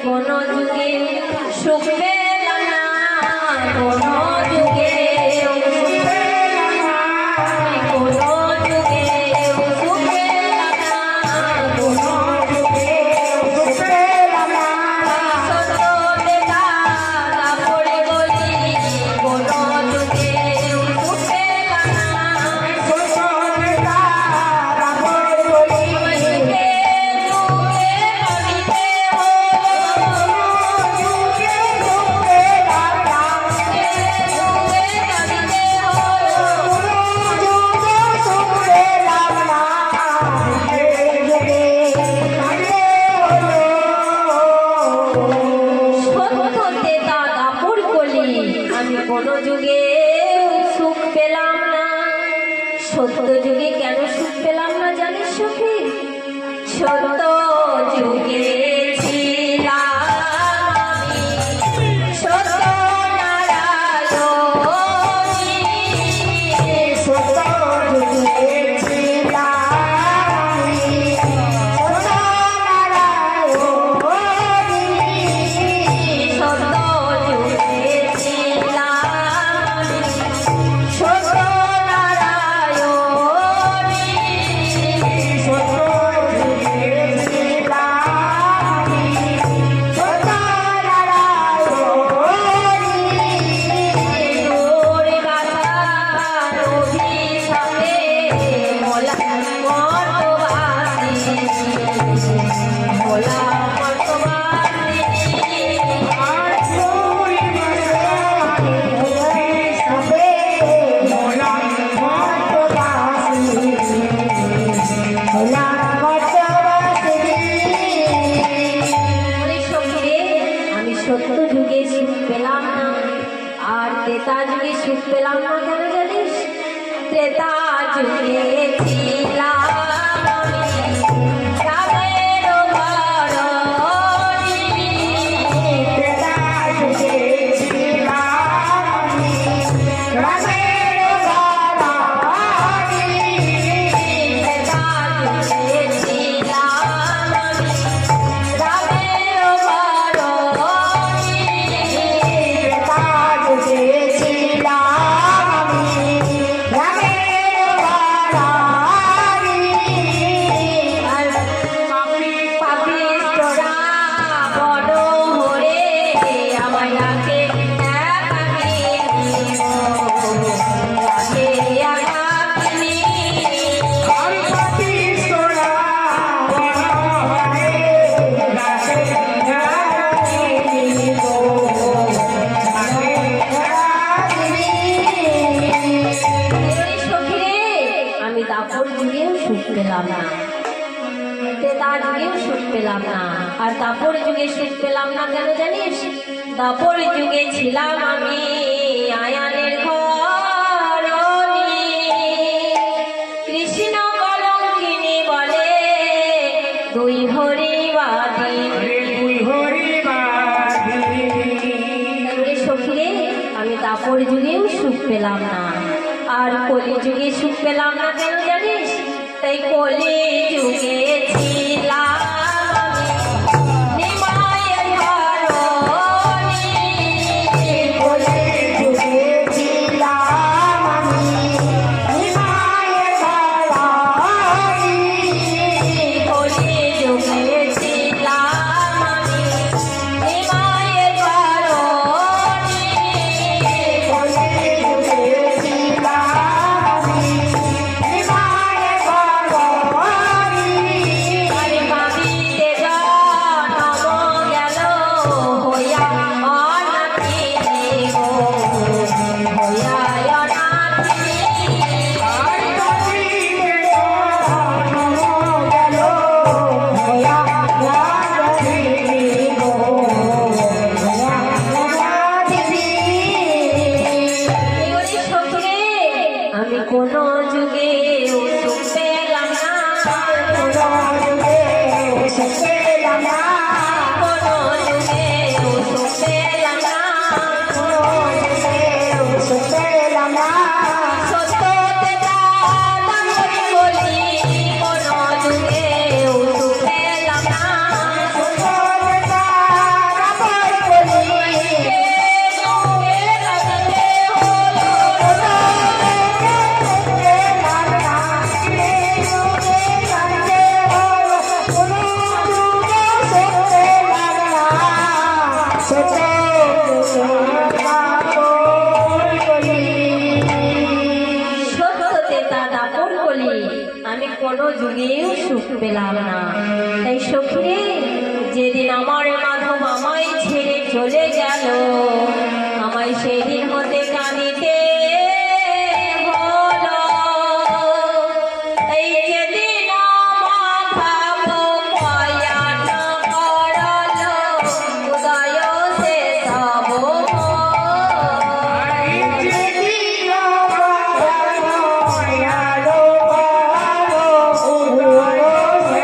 কোনো যুগে সুখ পেলাম না, কোনো যুগে সুখ পেলাম না, কোনো যুগে সুখ পেলাম না, কোনো যুগে সুখ পেলাম না। সত্য দেখা পড়ে বলি কোনো যুগে সুখ পেলাম না, সত্য দেখা পড়ে বলি যুগে যুগে ভাবিতে আমি কোনো যুগে সুখ পেলাম না। সত্য যুগে কেন সুখ পেলাম না জানিস সখী? সত্য যুগে ছিলাম আমি সত্য নারায়ণী, সত্য যুগে ছিলাম আমি সত্য নারায়ণী, সত্য যুগে ছিলাম সত্য নারায়ণী, সত্য যুগে ছিলাম সত্য নারায়ণী। তোর গাথার অভিশাপে মোলা মর্তবাসী, মোলা মর্তবাসী, আর তোর গাথার অভিশাপে মোলা মর্তবাসী, মোলা মর্তবাসী। আমি সত্য যুগে সুখ পেলাম না, আর ত্রেতা যুগে সুখ পেলাম না কেন জানিস? ত্রেতা যুগে ছিলাম আমি রামের ঘরণী, ত্রেতা যুগে ছিলাম আমি রামের ঘরণী, ত্রেতা যুগে ছিলাম আমি রামের ঘরণী, ত্রেতা যুগে ছিলাম আমি রামের ঘরণী। আর পাপিষ্ঠরা বড় হরে আমায় ডাকে একাকিনী, ডাকে একাকিনী, আর পাপিষ্ঠরা বড় হরে ডাকে একাকিনী, ডাকে একাকিনী। আমি দাপর যুগেও সুখ পেলাম না, ত্রেতা যুগেও সুখ পেলাম না, আর দাপর যুগে সুখ পেলাম না কেন জানিস? দাপর যুগে ছিলাম আমি আয়ানের ঘরণী, কৃষ্ণ কলঙ্কিনী বলে দুই হরিবাদী, দুই হরিবাদী। সখীরে আমি দাপর যুগেও সুখ পেলাম না, আর কলি যুগে সুখ পেলাম না কেন জানিস? তাই কলি যুগে ছিলাম আমি নিমায়ের ঘরণী, কলি যুগে ছিলাম আমি নিমায়ের ঘরণী, কলি যুগে ছিলাম আমি নিমায়ের ঘরণী, কলি যুগে ছিলাম আমি নিমায়ের ঘরণী। সত্যতে তা দাপন কলি আমি কোনো যুগেও সুখ পেলাম না। তাই সখী যেদিন আমার মাধব আমায় ছেড়ে চলে গেল আমায় সেদিন হতে কাঁদিতে হলো। এই যেদিন মাধব প্রয়াণ করল উদয় শেষ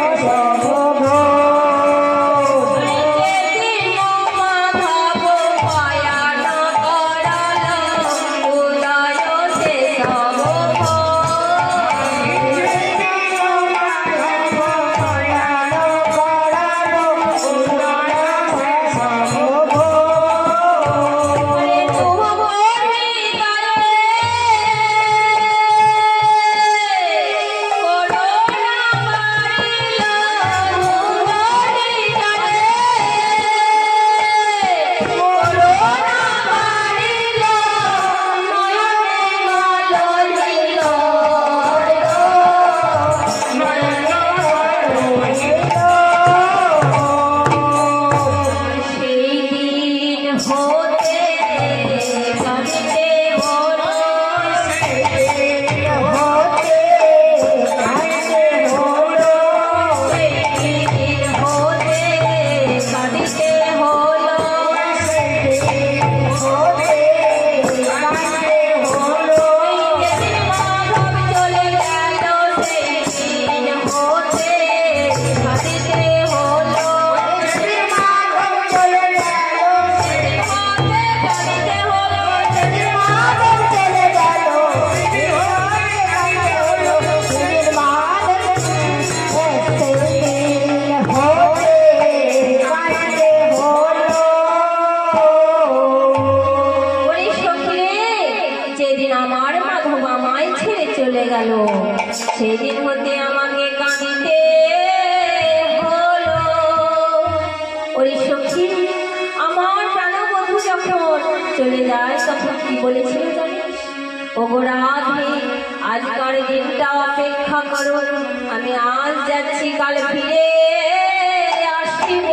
গেল সেদিন হতে আমাকে কাঁদিতে হলো। ওরে সখী আমার প্রাণবধূ যখন চলে যায় তখন কি বলেছিল জানিস? ওগো রাধে আজকার দিনটা অপেক্ষা করো, আমি আজ যাচ্ছি কাল ফিরে আসিব।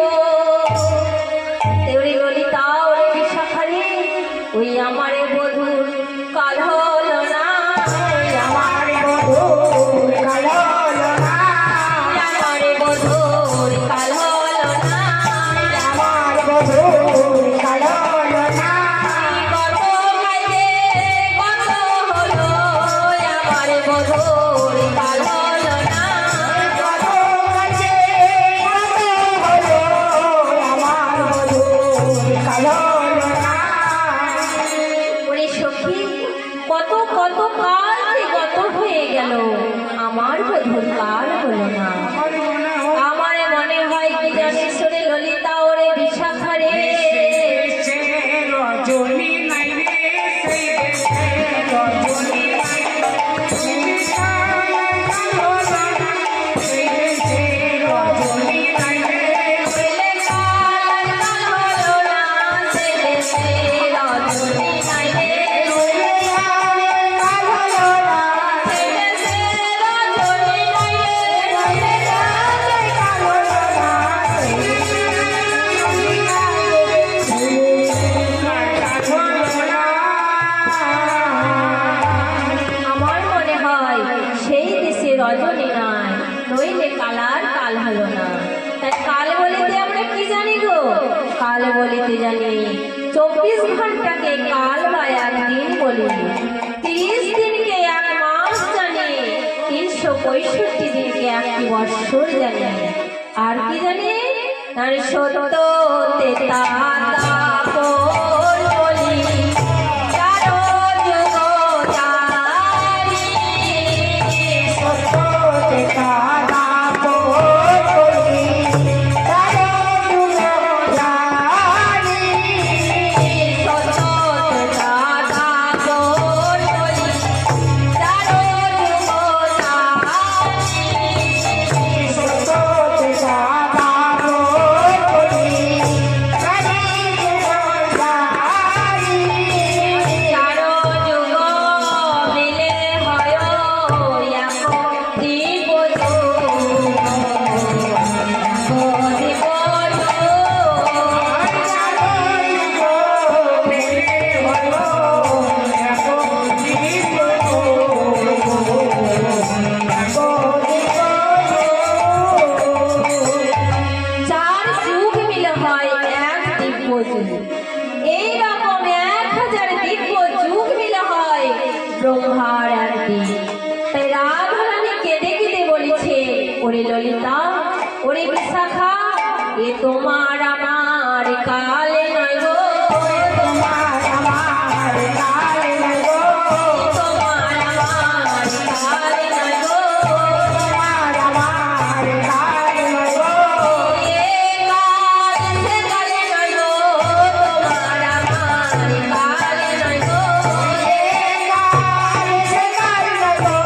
ওরে ললিতা ওরে বিশাখারে ওই আমারে বধূর কাল হলো না, আমারে বধূর কাল হলো না, আমারে বধূর কাল হলো না, আমার বধূর কাল হলো না। কত খাইতে কত হলো আমারে বধূর কাল হলো না, কত খাইতে কত হলো আমার বধূর কাল হলো না। ওরে সখী কত কত কাল কত হয়ে গেল আমার বধূর কাল হলো না। আমার মনে হয় কি জানিস রে ললিতা ওরে বিশাখারে রজনী নাই রে সেই দেশে রজনী নাই সেই দেশে রজনী নাই রে ছেলে কাল কাল হলো না, সেই দেশে রজনী নাই রে, কাল হলো না, সেই দেশে রজনী নাই রে, কাল হলো না, সেই দেশে রজনী নাই রে। আমার মনে হয় সেই দেশে রজনী নাই, নইলে কালার কাল হলো না। তাই কাল বলিতে আমরা কি জানি গো? কাল বলিতে জানি 24 ঘন্টাকে কাল বা একদিন বলি, 30 দিনকে এক মাস জানি, 365 দিনকে একটি বৎসর জানি। আর কি জানি? আর সত্য তেতা বলি চারো যুগ জানি, সত্য তেতা বলি চারো যুগ জানি, সত্য তেতা বলি চারো যুগ জানি, সত্য তেতা বলি চারো যুগ। এইরকম 1000 দিব্য যুগ মিলে হয় ব্রহ্মার একদিন। তাই রাধারানী কেঁদে কেঁদে বলেছে, ওরে ললিতা, ওরে বিশাখা, এ তোমার আমার কালে নয় গো, তোমার আমার কালে নয় গো, তোমার আমার কালে নয় গো, তোমার আমার কালে নয় গো, এ কাল সে কালে নয় গো, তোমার আমার কালে নয় গো, এ কাল সে কাল নয় গো,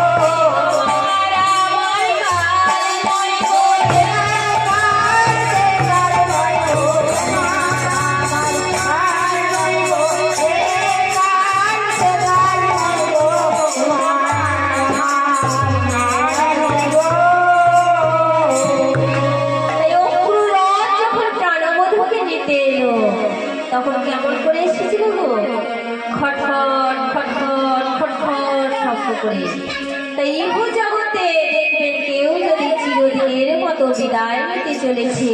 তোমার আমার কালে নয় গো, এ কাল সে কাল নয় গো, তোমার আমার কাল নয় গো, এ কাল সে কাল নয় গো, তোমার আমার কাল নয় গো। তাই অক্রুরথ যখন প্রাণবধূকে নিতে এলো, তখন কেমন করে এসেছিল গো? খটখট খটখট খটখট শব্দ করে। তাই ইহ জগতে দেখবেন কেউ যদি চিরদিনের মতো বিদায় নিতে চলেছে,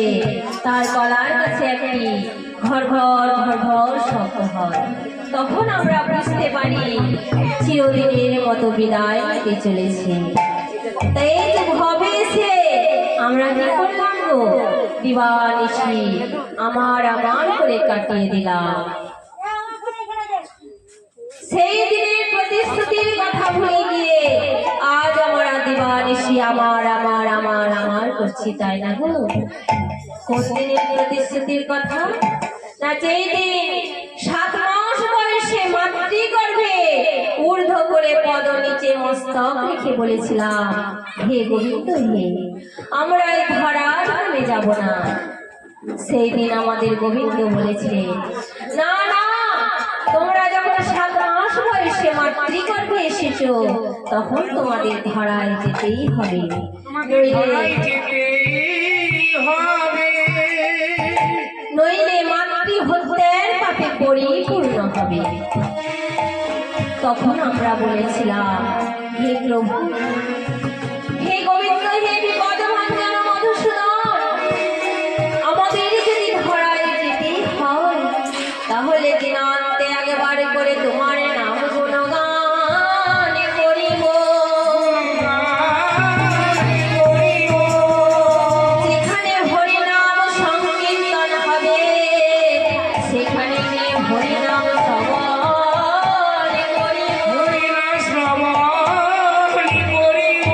তার গলার কাছে একটি ঘর ঘর ঘর ঘর শব্দ হয়, তখন আমরা বুঝতে পারি চিরদিনের মতো বিদায় নিতে চলেছে। তাই এই যে ভবে এসে আমরা কি করলাম গো? দিবানিশি আমার করে কাটিয়ে দিলাম। সেই দিনের প্রতিশ্রুতির কথা ভুলে গিয়ে আজ আমরা দিবানিশি আমার করছি, তাই না গো? কোন দিনের প্রতিশ্রুতির কথা? না যেই দিন 7 মাস বয়সে মাতৃগর্ভে ঊর্ধ্ব করে পদ নিচে মস্তক রেখে বলেছিলাম, হে গোবিন্দ হে, আমরা এই ধরা জন্মে যাব না। সেই দিন আমাদের গোবিন্দ বলেছে, না না, তোমরা যখন 7 মাস বয়সে মাতৃগর্ভে এসেছো, তখন তোমাদের ধরায় যেতেই হবে, ধরায় যেতেই হবে। নইলে মাতৃ হত্যার পাপে পরিপূর্ণ হবে। তখন আমরা বলেছিলাম, হে প্রভু, হে গোবিন্দ, হে বিপদভঞ্জন মধুসূদন, আমাদের যদি ধরায় যেতেই হয়, তাহলে দিনান্তে একবার করে তোমার নাম গুণগান করিব। যেখানে হরিনাম সংকীর্তন হবে, সেখানে গিয়ে হরিনাম শ্রবণ করিব। হরিনাম শ্রবণ করিব।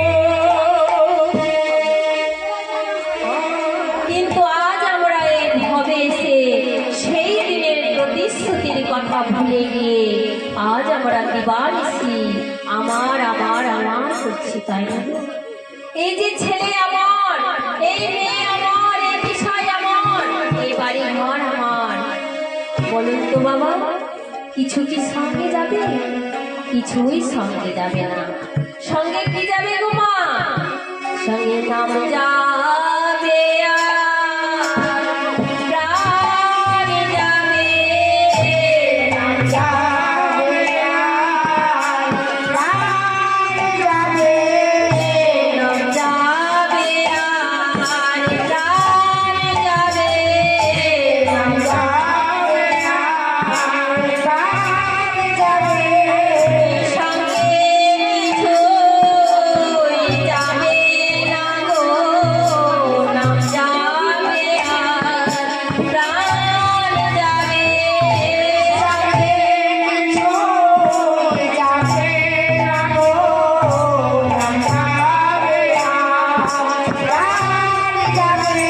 কিন্তু আজ আমরা এই ভবে এসে সেই দিনের প্রতিশ্রুতির কথা ভুলে গিয়ে আজ আমরা দিবানিশি আমার করছি, তাই না? এই যে ছেলে আমার, এই মেয়ে আমার, এই বিষয় আমার, এই বাড়ি ঘর আমার, বলুন তো বাবা, কিছু কি সঙ্গে যাবে? কিছুই সঙ্গে যাবে না। সঙ্গে কি যাবে গো মা? সঙ্গে নাম যাবে আর প্রাণ যাবে, নাম যাবে আর প্রাণ যাবে। নাম যাবে আর প্রাণ যাবে, নাম যাবে আর প্রাণ যাবে। সঙ্গে কিছুই যাবে না গো, নাম যাবে আর প্রাণ যাবে। সঙ্গে কিছুই যাবে না গো, নাম যাবে আর প্রাণ যাবে।